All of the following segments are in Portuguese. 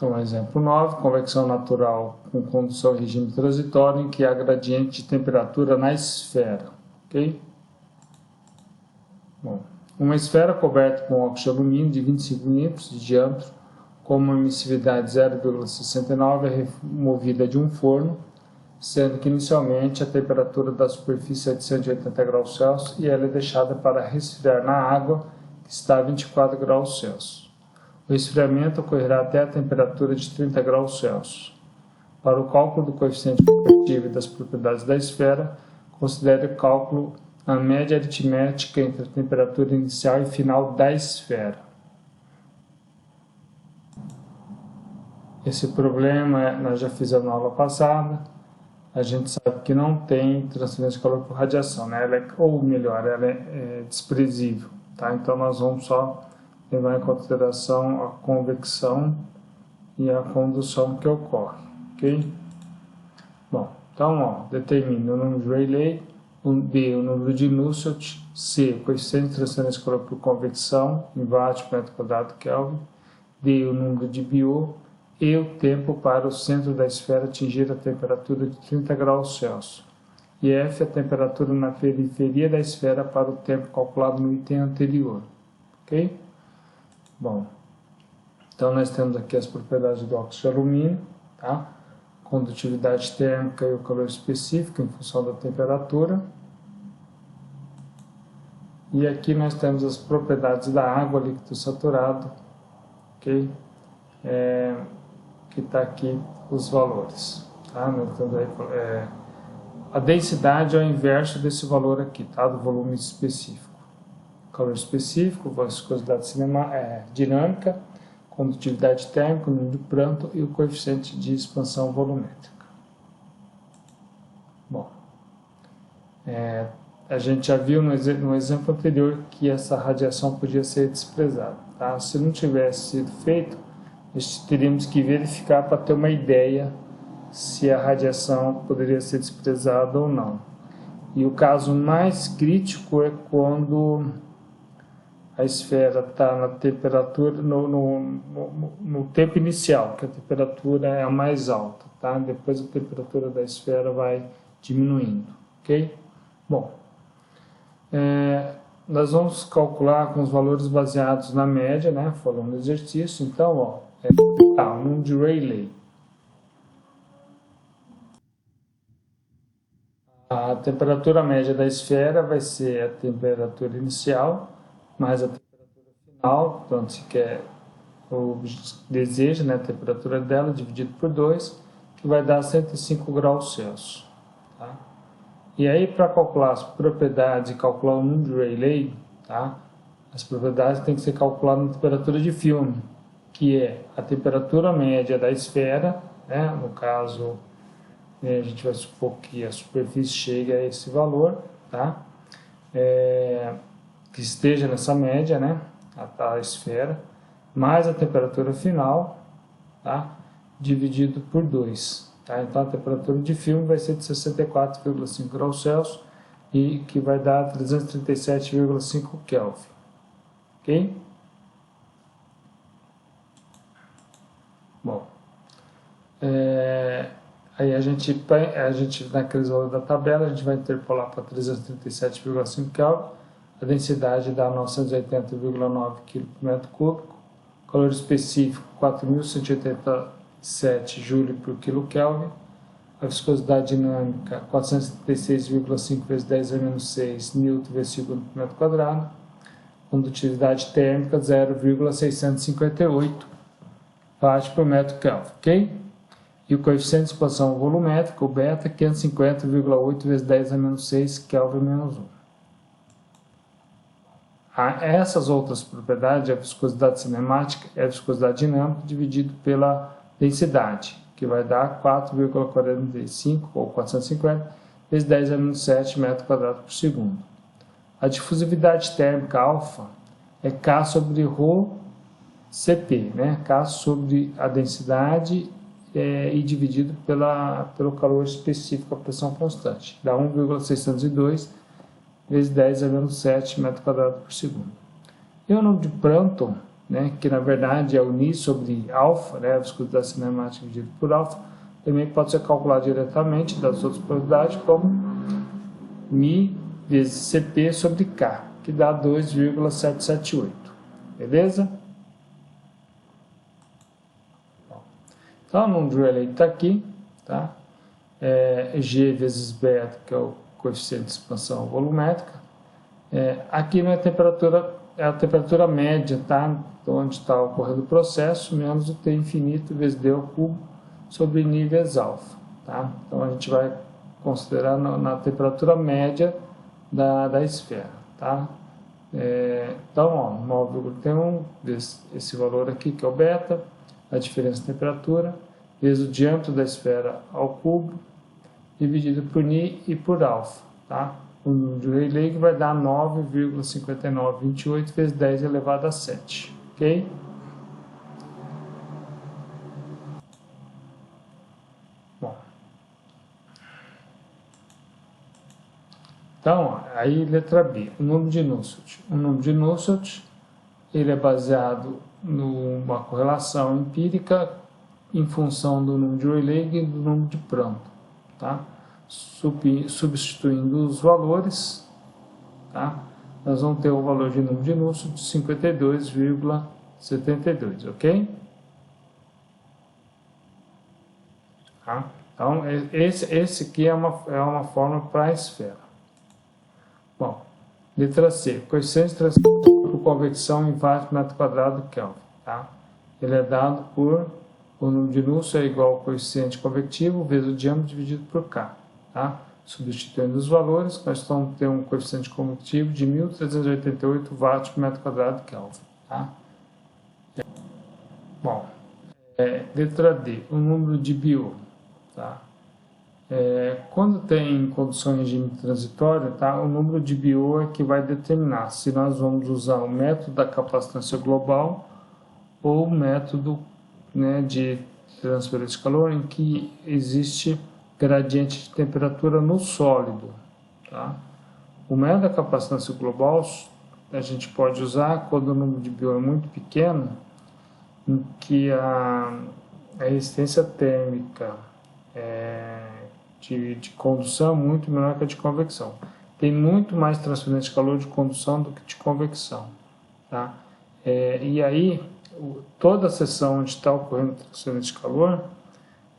Então, exemplo 9, convecção natural com condução em regime transitório, em que há gradiente de temperatura na esfera. Ok? Bom, uma esfera coberta com óxido de alumínio de 25 mm de diâmetro, com uma emissividade 0,69, é removida de um forno, sendo que inicialmente a temperatura da superfície é de 180 graus Celsius e ela é deixada para resfriar na água, que está a 24 graus Celsius. O resfriamento ocorrerá até a temperatura de 30 graus Celsius. Para o cálculo do coeficiente convectivo e das propriedades da esfera, considere o cálculo a média aritmética entre a temperatura inicial e final da esfera. Esse problema nós já fizemos na aula passada. A gente sabe que não tem transferência de calor por radiação, né? Ou melhor, ela é desprezível, tá? Então nós vamos só levar em consideração a convecção e a condução que ocorre, ok? Bom, então, ó, determine o número de Rayleigh, B, o número de Nusselt, C, o coeficiente de transferência de calor por convecção, em watt por metro quadrado Kelvin, D, o número de Biot, e o tempo para o centro da esfera atingir a temperatura de 30 graus Celsius. E F, a temperatura na periferia da esfera para o tempo calculado no item anterior, ok? Bom, então nós temos aqui as propriedades do óxido de alumínio, tá? Condutividade térmica e o calor específico em função da temperatura. E aqui nós temos as propriedades da água, líquido saturado, ok? Que está aqui os valores, tá? A densidade é o inverso desse valor aqui, tá? Do volume específico. Calor específico, viscosidade dinâmica, condutividade térmica, o número de Prandtl e o coeficiente de expansão volumétrica. Bom, a gente já viu no exemplo anterior que essa radiação podia ser desprezada, tá? Se não tivesse sido feito, nós teríamos que verificar para ter uma ideia se a radiação poderia ser desprezada ou não. E o caso mais crítico é quando a esfera está na temperatura, no tempo inicial, que a temperatura é a mais alta, tá? Depois a temperatura da esfera vai diminuindo, ok? Bom, nós vamos calcular com os valores baseados na média, né? Falando do exercício, então, ó, o número de Rayleigh. A temperatura média da esfera vai ser a temperatura inicial mais a temperatura final, portanto, se quer o desejo, né, a temperatura dela dividido por 2, que vai dar 105 graus Celsius. Tá? E aí, para calcular as propriedades e calcular o número de Rayleigh, tá? As propriedades têm que ser calculadas na temperatura de filme, que é a temperatura média da esfera, né? No caso, a gente vai supor que a superfície chegue a esse valor, tá? Que esteja nessa média, né? A esfera, mais a temperatura final, tá? Dividido por 2. Tá? Então a temperatura de filme vai ser de 64,5 graus Celsius e que vai dar 337,5 Kelvin. Ok? Bom, aí a gente naqueles valores da tabela, a gente vai interpolar para 337,5 Kelvin, a densidade dá 980,9 kg por metro cúbico, calor específico 4.187 Joule por quilo Kelvin, a viscosidade dinâmica 476,5 vezes 10 a menos 6 Newton vezes segundo por metro quadrado, condutividade térmica 0,658 Watt por metro Kelvin, ok? E o coeficiente de expansão volumétrica, o beta, 550,8 vezes 10 a menos 6 Kelvin menos 1. Essas outras propriedades, a viscosidade cinemática é a viscosidade dinâmica dividido pela densidade, que vai dar 4,45 ou 450 vezes 10 a menos 7 metros quadrados por segundo. A difusividade térmica alfa é K sobre ρ CP, né? K sobre a densidade e dividido pelo calor específico, a pressão constante, dá 1,602 vezes 10 a menos 7 metros quadrados por segundo. E o número de Prandtl né, que na verdade é o ni sobre alfa, né, a viscosidade cinemática dividida por alfa, também pode ser calculado diretamente das outras probabilidades como mi vezes Cp sobre K, que dá 2,778. Beleza? Então, o número de Rayleigh está aqui, tá? G vezes beta, que é o coeficiente de expansão volumétrica. Aqui não é temperatura, é a temperatura média, tá? Então, onde está ocorrendo o processo, menos o T infinito vezes D ao cubo sobre N vezes alfa, tá? Então, a gente vai considerar na temperatura média da esfera, tá? Então, ó, 9,31 vezes esse valor aqui, que é o beta, a diferença de temperatura, vezes o diâmetro da esfera ao cubo, dividido por Ni e por alfa, tá? O número de Rayleigh vai dar 9,5928 vezes 10 elevado a 7, ok? Bom. Então, aí letra B, o número de Nusselt. O número de Nusselt, ele é baseado numa correlação empírica em função do número de Rayleigh e do número de Prandtl, tá? Substituindo os valores, tá? Nós vamos ter o valor de número de Nusselt de 52,72, ok? Tá? Então, esse aqui é uma fórmula para a esfera. Bom, letra C, coeficiente de transferência por convecção em watt por metro quadrado Kelvin, tá? Ele é dado por o número de Nusselt é igual ao coeficiente convectivo vezes o diâmetro dividido por K, tá? Substituindo os valores, nós vamos ter um coeficiente convectivo de 1.388 watts por metro quadrado Kelvin, tá? Bom, letra D, o número de Biot, tá? Quando tem condução em regime transitório, tá? O número de Biot é que vai determinar se nós vamos usar o método da capacitância global ou o método, né, de transferência de calor em que existe gradiente de temperatura no sólido, tá? O método da capacitância global a gente pode usar quando o número de Biot é muito pequeno, em que a resistência térmica de condução é muito menor que a de convecção. Tem muito mais transferência de calor de condução do que de convecção, tá? E aí, toda a seção onde está ocorrendo transferência de calor,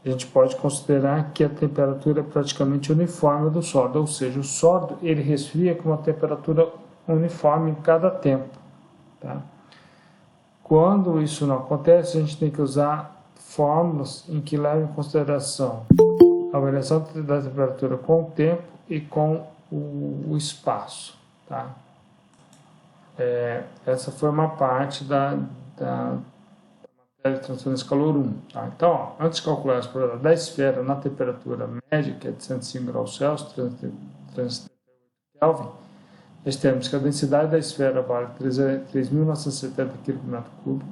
a gente pode considerar que a temperatura é praticamente uniforme do sólido, ou seja, o sólido ele resfria com uma temperatura uniforme em cada tempo, tá? Quando isso não acontece, a gente tem que usar fórmulas em que levam em consideração a variação da temperatura com o tempo e com o espaço, tá? Essa foi uma parte da matéria de transferência de calor 1. Tá? Então, ó, antes de calcular as probabilidades da esfera na temperatura média, que é de 105 graus Celsius, 338 Kelvin, nós temos que a densidade da esfera vale 3.970 kg por metro cúbico,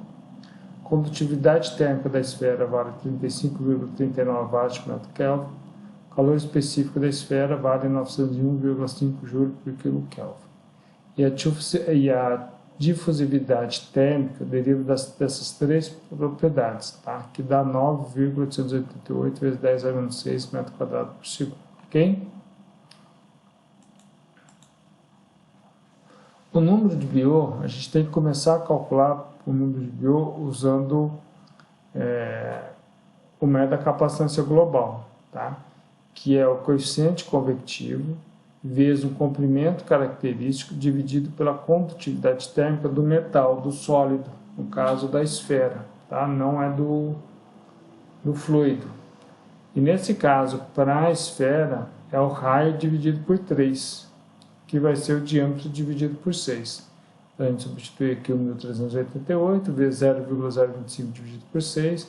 a condutividade térmica da esfera vale 35,39 watts por metro Kelvin, o calor específico da esfera vale 901,5 joules por quilo Kelvin. E a difusividade térmica deriva dessas três propriedades, tá? Que dá 9,888 vezes 10 a menos 6 metros quadrados por segundo, ok? O número de Biot, a gente tem que começar a calcular o número de Biot usando o método da capacitância global, tá? Que é o coeficiente convectivo vezes um comprimento característico dividido pela condutividade térmica do metal, do sólido, no caso da esfera, tá? Não é do fluido. E nesse caso, para a esfera, é o raio dividido por 3, que vai ser o diâmetro dividido por 6. Então, a gente substitui aqui o 1.388 vezes 0,025 dividido por 6,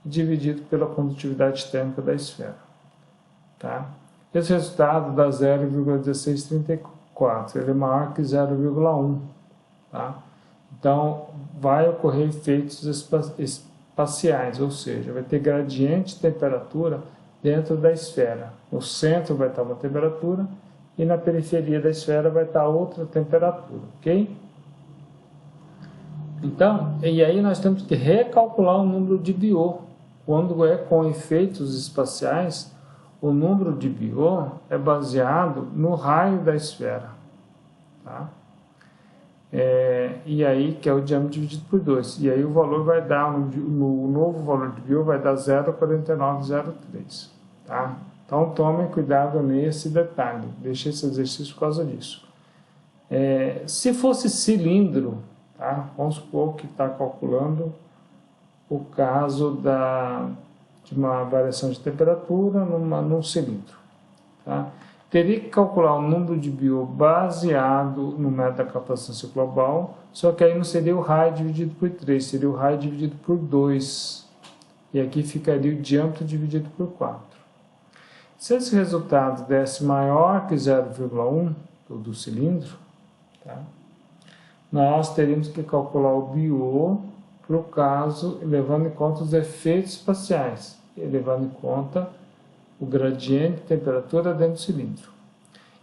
dividido pela condutividade térmica da esfera, tá? Esse resultado dá 0,1634, ele é maior que 0,1, tá? Então, vai ocorrer efeitos espaciais, ou seja, vai ter gradiente de temperatura dentro da esfera. No centro vai estar uma temperatura e na periferia da esfera vai estar outra temperatura, ok? Então, e aí nós temos que recalcular o número de Biot. Quando é com efeitos espaciais, o número de Biot é baseado no raio da esfera. Tá? E aí, que é o diâmetro dividido por 2. E aí o valor vai dar, o novo valor de Biot vai dar 0,4903. Tá? Então tomem cuidado nesse detalhe. Deixe esse exercício por causa disso. Se fosse cilindro, tá? Vamos supor que está calculando o caso de uma variação de temperatura num cilindro. Tá? Teria que calcular o número de Biot baseado no método da capacitância global, só que aí não seria o raio dividido por 3, seria o raio dividido por 2. E aqui ficaria o diâmetro dividido por 4. Se esse resultado desse maior que 0,1 do cilindro, tá? Nós teríamos que calcular o Biot para o caso, levando em conta os efeitos espaciais, e levando em conta o gradiente de temperatura dentro do cilindro.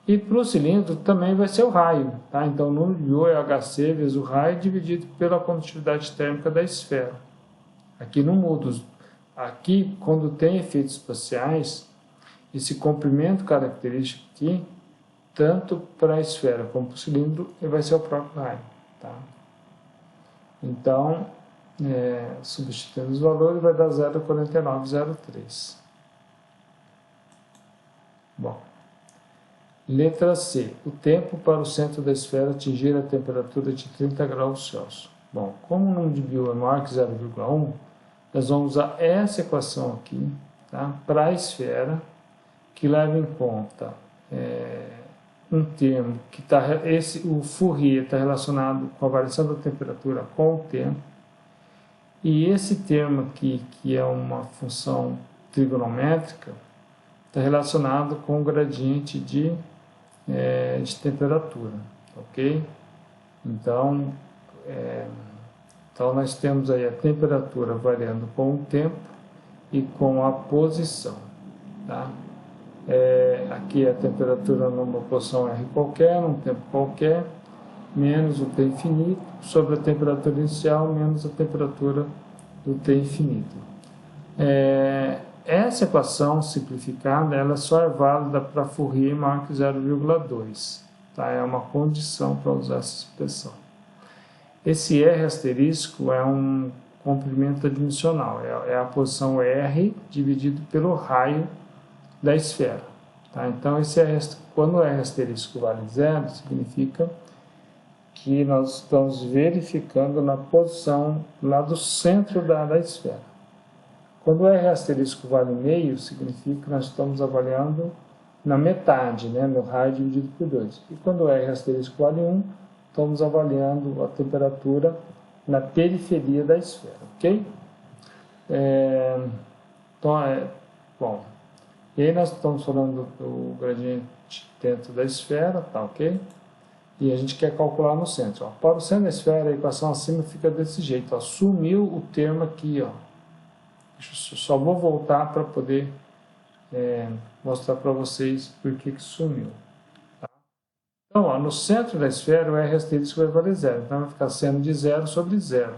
E para o cilindro também vai ser o raio. Tá? Então, o número de Biot é HC vezes o raio dividido pela condutividade térmica da esfera. Aqui não muda. Aqui, quando tem efeitos espaciais, esse comprimento característico aqui, tanto para a esfera como para o cilindro, vai ser o próprio raio. Tá? Então, substituindo os valores, vai dar 0,4903. Bom, letra C. O tempo para o centro da esfera atingir a temperatura de 30 graus Celsius. Bom, como o número de Biot é maior que 0,1, nós vamos usar essa equação aqui, tá? Para a esfera, que leva em conta um termo que o Fourier está relacionado com a variação da temperatura com o tempo, e esse termo aqui, que é uma função trigonométrica, está relacionado com o gradiente de temperatura, ok? Então, nós temos aí a temperatura variando com o tempo e com a posição, tá? Aqui a temperatura numa posição R qualquer, num tempo qualquer, menos o T infinito, sobre a temperatura inicial, menos a temperatura do T infinito. Essa equação simplificada, ela só é válida para Fourier maior que 0,2. Tá? É uma condição para usar essa expressão. Esse R asterisco é um comprimento adimensional, é a posição R dividido pelo raio da esfera. Tá? Então, quando o R asterisco vale 0, significa que nós estamos verificando na posição lá do centro da esfera. Quando o R asterisco vale meio, significa que nós estamos avaliando na metade, né, no raio dividido por 2. E quando o R asterisco vale 1, estamos avaliando a temperatura na periferia da esfera, ok? Bom, e aí nós estamos falando do gradiente dentro da esfera, tá ok? E a gente quer calcular no centro. Ó. Para o centro da esfera, a equação acima fica desse jeito. Ó. Sumiu o termo aqui. Ó. Só vou voltar para poder mostrar para vocês por que sumiu. Tá? Então, ó, no centro da esfera, o R asterisco vai valer 0. Então, vai ficar seno de 0 sobre 0.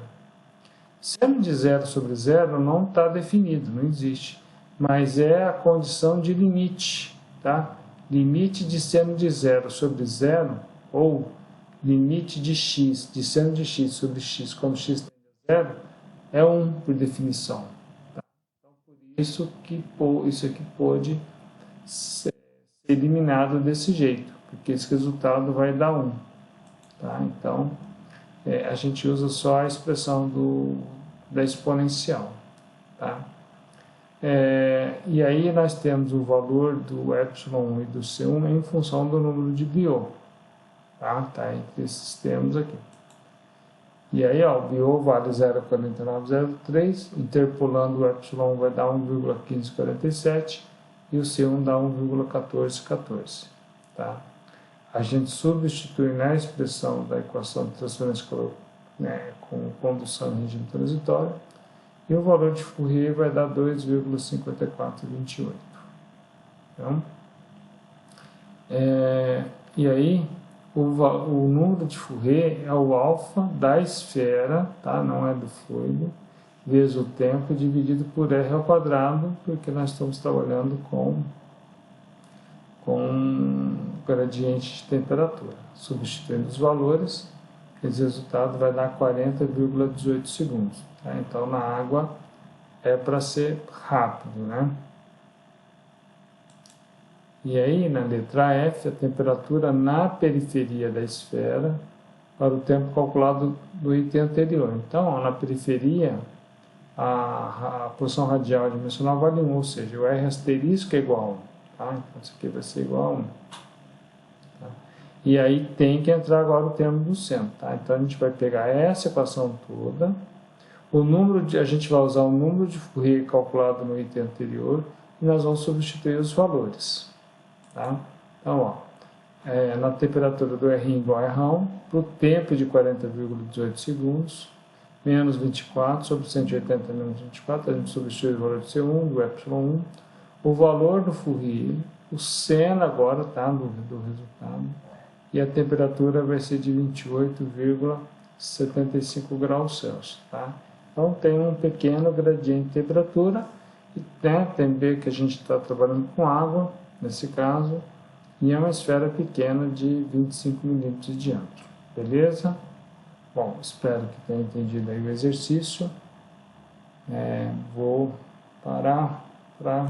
Seno de 0 sobre 0 não está definido, não existe. Mas é a condição de limite. Tá? Limite de seno de 0 sobre 0, ou limite de x, de seno de x sobre x, quando x tende a 0, é 1 por definição. Tá? Então, por isso que isso aqui pode ser eliminado desse jeito, porque esse resultado vai dar 1. Tá? Então, a gente usa só a expressão da exponencial. Tá? E aí nós temos o valor do ε1 e do C1 em função do número de Biot. Tá entre esses termos aqui. E aí, ó, o Biot vale 0,4903, interpolando o ε1 vai dar 1,1547 e o C1 dá 1,1414. Tá? A gente substitui na expressão da equação de transferência de calor, né, com condução em regime transitório, e o valor de Fourier vai dar 2,5428. Então, e aí, o número de Fourier é o alfa da esfera, tá? Não é do fluido, vezes o tempo dividido por R ao quadrado, porque nós estamos trabalhando com gradiente de temperatura. Substituindo os valores, esse resultado vai dar 40,18 segundos. Tá? Então, na água é para ser rápido, né? E aí, na letra F, a temperatura na periferia da esfera para o tempo calculado do item anterior. Então, ó, na periferia, a porção radial dimensional vale 1, ou seja, o R asterisco é igual a 1. Tá? Então, isso aqui vai ser igual a 1. Tá? E aí tem que entrar agora o termo do centro. Tá? Então, a gente vai pegar essa equação toda, a gente vai usar o número de Fourier calculado no item anterior e nós vamos substituir os valores. Tá? Então, ó, na temperatura do R igual a R1, para o tempo de 40,18 segundos, menos 24 sobre 180 menos 24, a gente substitui o valor de C1, do ε1, o valor do Fourier, o seno agora, tá, do resultado, e a temperatura vai ser de 28,75 graus Celsius. Tá? Então, tem um pequeno gradiente de temperatura, e tem que ver que a gente está trabalhando com água, nesse caso, e é uma esfera pequena de 25 milímetros de diâmetro. Beleza? Bom, espero que tenha entendido aí o exercício. Vou parar para